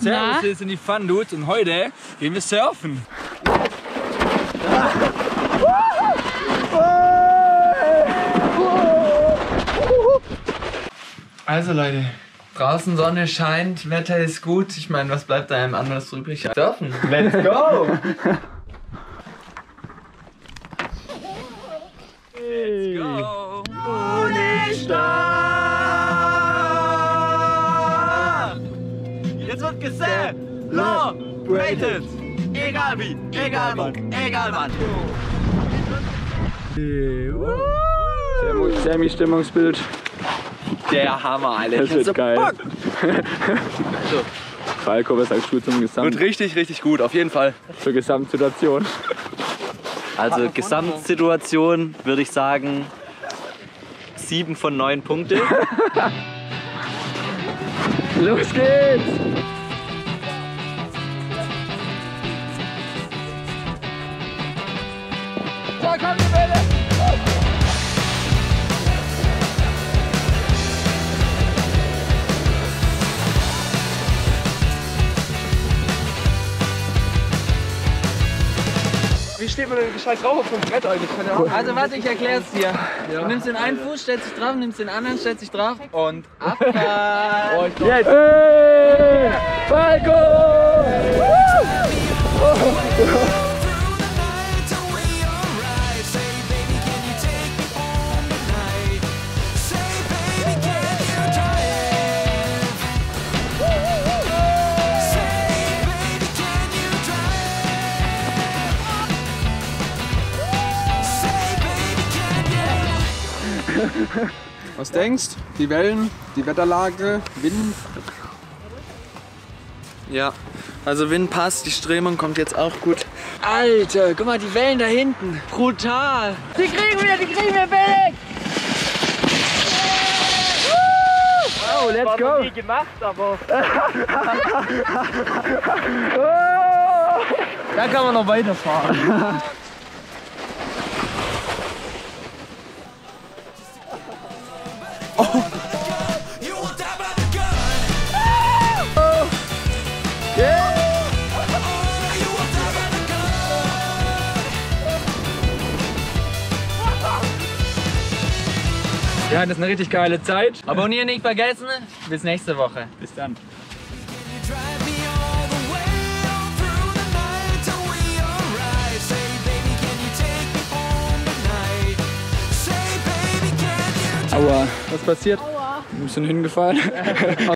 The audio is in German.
Servus, hier sind die Fun Dudes und heute gehen wir surfen. Also Leute, draußen Sonne scheint, Wetter ist gut. Ich meine, was bleibt da einem anderes übrig? Surfen. Let's go! Let's go! Ohne Start! Jetzt wird celebrated! Egal wie, egal wo, egal wann. Sammy Stimmungsbild. Der Hammer, Alter. Das wird geil. Falco, was sagst du zum Wird richtig, richtig gut, auf jeden Fall. zur Gesamtsituation? Also Gesamtsituation würde ich sagen 7 von 9 Punkte. Los geht's! Da kommt die Welle! Wie steht man denn gescheit drauf auf so einem Brett eigentlich? Keine Ahnung. Also warte, ich erklär's dir. Du nimmst den einen Fuß, stellst dich drauf, nimmst den anderen, stellst dich drauf und Abfahrt. Jetzt! Hey! Falco! Was denkst? Die Wellen, die Wetterlage, Wind? Ja, also Wind passt, die Strömung kommt jetzt auch gut. Alter, guck mal, die Wellen da hinten. Brutal. Die kriegen wir weg. Oh, let's go! Nie gemacht, aber Da kann man noch weiterfahren. Wir hatten jetzt eine richtig geile Zeit. abonnieren nicht vergessen. Bis nächste Woche. Bis dann. Aua, was passiert? Ein bisschen hingefallen.